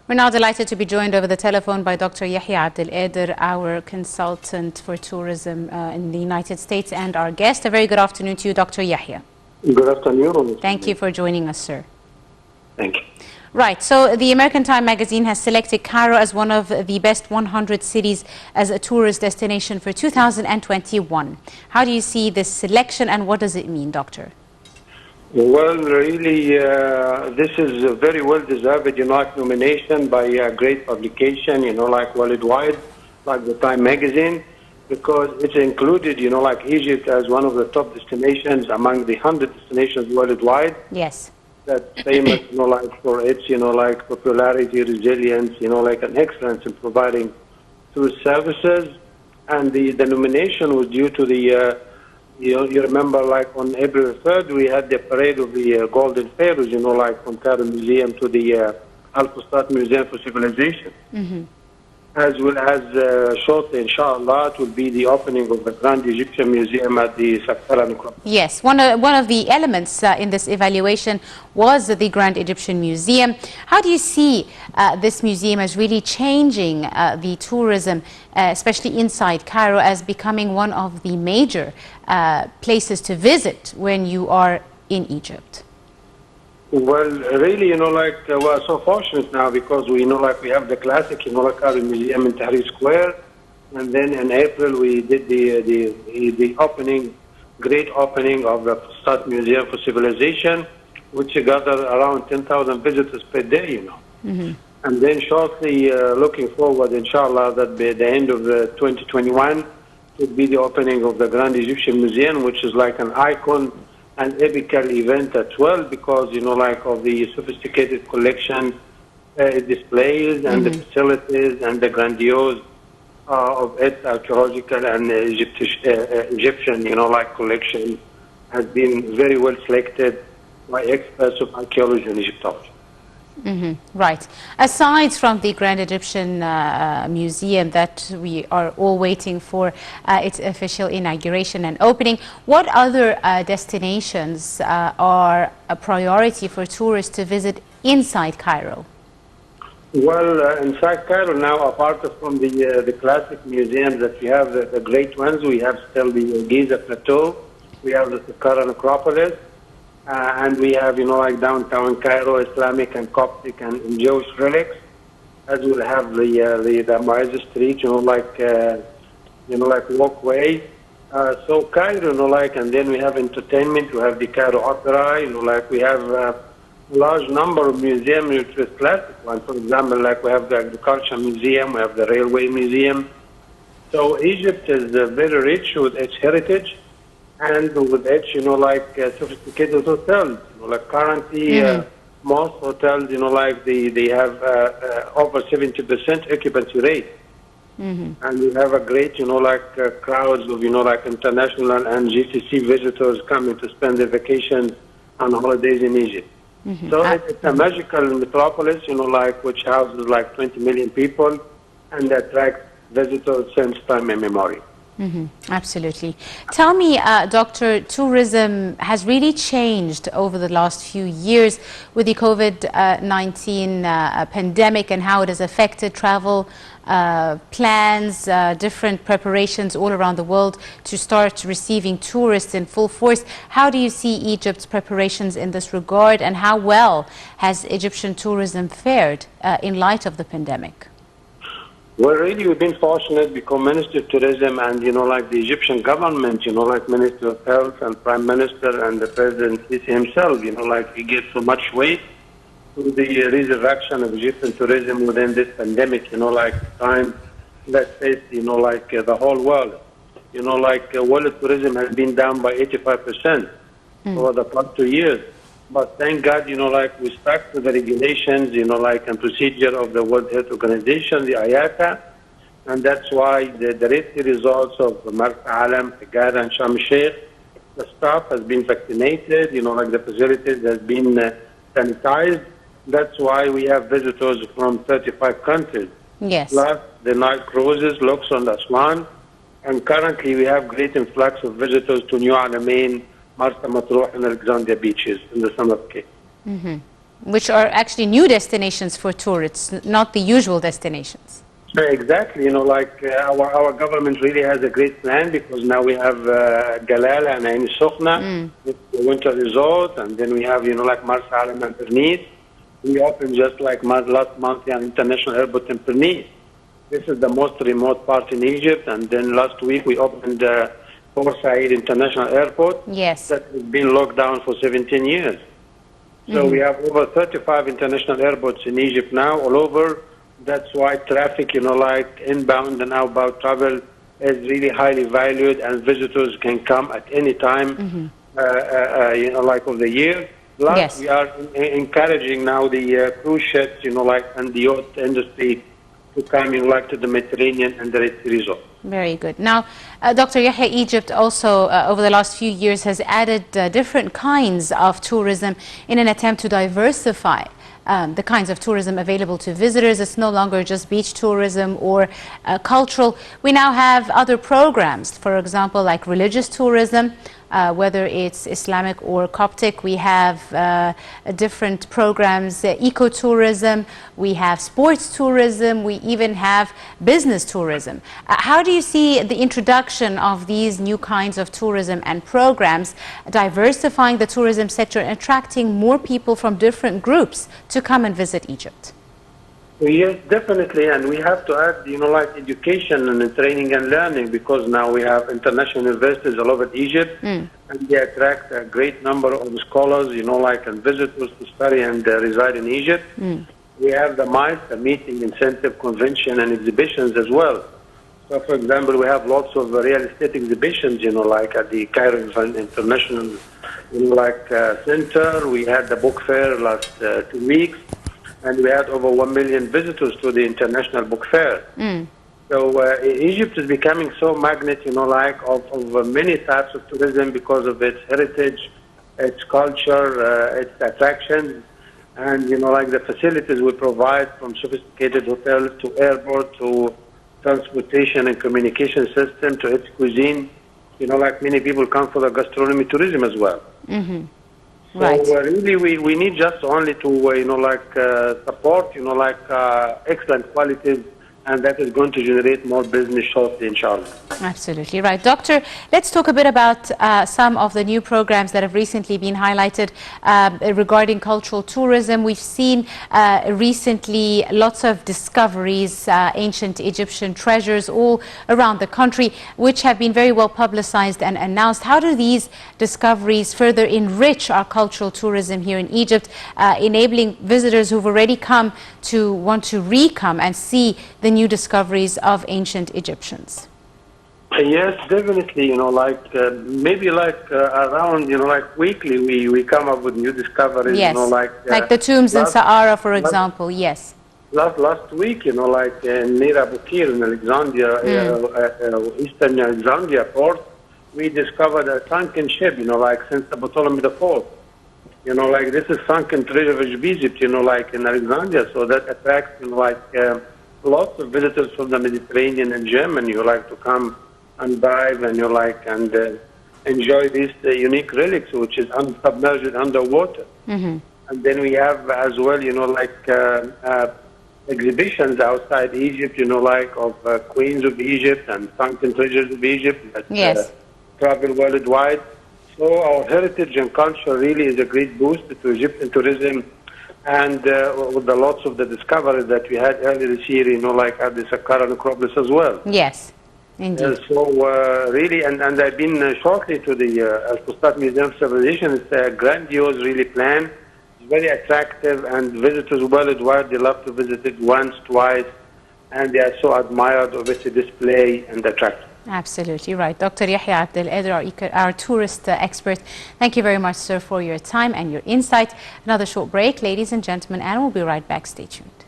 We're now delighted to be joined over the telephone by Dr. Abdel, our consultant for tourism in the United States, and our guest. A very good afternoon to you, Dr. Yahya. Good afternoon. Thank you for joining us, sir. Thank you. Right, so the American Time magazine has selected Cairo as one of the best 100 cities as a tourist destination for 2021. How do you see this selection and what does it mean, Doctor? Well, really, this is a very well-deserved, nomination by a great publication, like worldwide, like the Time magazine, because it's included, like Egypt as one of the top destinations among the 100 destinations worldwide. Yes. That's famous, like for its, like popularity, resilience, like an excellence in providing tourist services. And the nomination was due to the you remember, like on April 3rd, we had the parade of the Golden Pharaohs, like from Cairo Museum to the Al-Fustat Museum for Civilization. Mm-hmm. As well as shortly, inshallah, it will be the opening of the Grand Egyptian Museum at the Saqqara Necropolis. Yes, one of the elements in this evaluation was the Grand Egyptian Museum. How do you see this museum as really changing the tourism, especially inside Cairo, as becoming one of the major places to visit when you are in Egypt? Well, really, we're so fortunate now because we, like we have the classic, Cairo Museum in Tahrir Square, and then in April we did the opening, great opening of the Fustat Museum for Civilization, which gathered around 10,000 visitors per day, Mm-hmm. And then shortly, looking forward, inshallah, that by the end of 2021, will be the opening of the Grand Egyptian Museum, which is like an icon, an epical event as well, because, like of the sophisticated collection displays and the facilities and the grandiose of its archaeological and Egyptian, like collection has been very well selected by experts of archaeology and Egyptology. Mm-hmm. Right. Aside from the Grand Egyptian Museum that we are all waiting for its official inauguration and opening, what other destinations are a priority for tourists to visit inside Cairo? Well, inside Cairo now, apart from the classic museums that we have, the great ones, we have still the Giza Plateau, we have the Saqqara Necropolis, and we have, like downtown Cairo, Islamic and Coptic and Jewish relics, as we'll have the Ma'az Street, like walkway. So Cairo, and then we have entertainment, we have the Cairo Opera, like we have a large number of museums, which is classic ones. For example, like we have the Agriculture Museum, we have the Railway Museum. So Egypt is very rich with its heritage, and with its, like sophisticated hotels, like currently most hotels, like they have over 70% occupancy rate. Mm-hmm. And we have a great, like crowds of, like international and GCC visitors coming to spend their vacations and holidays in Egypt. Mm-hmm. So it's a magical metropolis, like which houses like 20 million people and attracts visitors since time immemorial. Mm-hmm. Absolutely. Tell me, Doctor, tourism has really changed over the last few years with the COVID-19 pandemic and how it has affected travel plans, different preparations all around the world to start receiving tourists in full force. How do you see Egypt's preparations in this regard, and how well has Egyptian tourism fared in light of the pandemic? Well, really, we've been fortunate because Minister of Tourism and, like the Egyptian government, like Minister of Health and Prime Minister and the President himself, like he gave so much weight to the resurrection of Egyptian tourism within this pandemic, like time that faced, like the whole world. Like world tourism has been down by 85% over the past 2 years. But thank God, like we stuck to the regulations, like and procedure of the World Health Organization, the IATA, and that's why the results of Marsa Alam, Kader, and Sharm el-Sheikh, the staff has been vaccinated, like the facilities has been sanitized. That's why we have visitors from 35 countries. Yes. Plus the night cruises, Luxor and Aswan, and currently we have great influx of visitors to New Alamein, Marsa Matruh and Alexandria beaches in the summer vacation. Mm-hmm. which are actually new destinations for tourists, not the usual destinations. Exactly, like our government really has a great plan, because now we have Galal and Ain Sokhna, the winter resort, and then we have, like Marsa Alam and Pernis. We opened just like last month an international airport in Pernis. This is the most remote part in Egypt, and then last week we opened Port Said International Airport. Yes. That has been locked down for 17 years. So we have over 35 international airports in Egypt now, all over. That's why traffic, like inbound and outbound travel is really highly valued, and visitors can come at any time, like of the year. Plus, Yes. we are encouraging now the cruise ships, like, and the yacht industry to come, like, to the Mediterranean and the Red Sea resort. Very good. Now, Dr. Yahya, Egypt also, over the last few years, has added different kinds of tourism in an attempt to diversify the kinds of tourism available to visitors. It's no longer just beach tourism or cultural. We now have other programs, for example, like religious tourism, whether it's Islamic or Coptic. We have different programs, ecotourism, we have sports tourism, we even have business tourism. How do you see the introduction of these new kinds of tourism and programs diversifying the tourism sector and attracting more people from different groups to come and visit Egypt? Yes, definitely, and we have to add, like education and training and learning, because now we have international universities all over Egypt, and they attract a great number of scholars, like, and visitors to study and reside in Egypt. We have the MICE, the Meeting, Incentive, Convention, and exhibitions as well. So, for example, we have lots of real estate exhibitions, like at the Cairo International, Center. We had the book fair last 2 weeks. And we had over 1 million visitors to the International Book Fair. So Egypt is becoming so magnet, like, of many types of tourism because of its heritage, its culture, its attractions, and, like, the facilities we provide, from sophisticated hotels to airport to transportation and communication system to its cuisine. Like, many people come for the gastronomy tourism as well. Right. So really, we need just only to, support, excellent qualities, and that is going to generate more business shortly, inshallah. Absolutely right. Doctor, let's talk a bit about some of the new programs that have recently been highlighted regarding cultural tourism. We've seen recently lots of discoveries, ancient Egyptian treasures all around the country, which have been very well publicized and announced. How do these discoveries further enrich our cultural tourism here in Egypt, enabling visitors who've already come to want to re-come and see the new discoveries of ancient Egyptians? Yes, definitely. Maybe around, weekly, we come up with new discoveries. Yes, like the tombs in Sahara, for example. Yes. Last week, near Abu Qir in Alexandria, Eastern Alexandria port, we discovered a sunken ship, since the Ptolemy IV. This is sunken treasure of Egypt, in Alexandria. So that attracts, lots of visitors from the Mediterranean and Germany who like to come and dive and enjoy these unique relics, which is submerged underwater. And then we have as well, exhibitions outside Egypt, of queens of Egypt and sunken treasures of Egypt that travel worldwide. So our heritage and culture really is a great boost to Egyptian tourism. And with the lots of the discoveries that we had earlier this year, at the Saqqara necropolis as well. Yes, indeed. So really, and I've been shortly to the Al-Fustat Museum of Civilization. It's a grandiose, really, plan. It's very attractive, and visitors worldwide, they love to visit it once, twice, and they are so admired of its display and attraction. Absolutely right. Dr. Yahya Abdel, our tourist expert. Thank you very much, sir, for your time and your insight. Another short break, ladies and gentlemen, and we'll be right back. Stay tuned.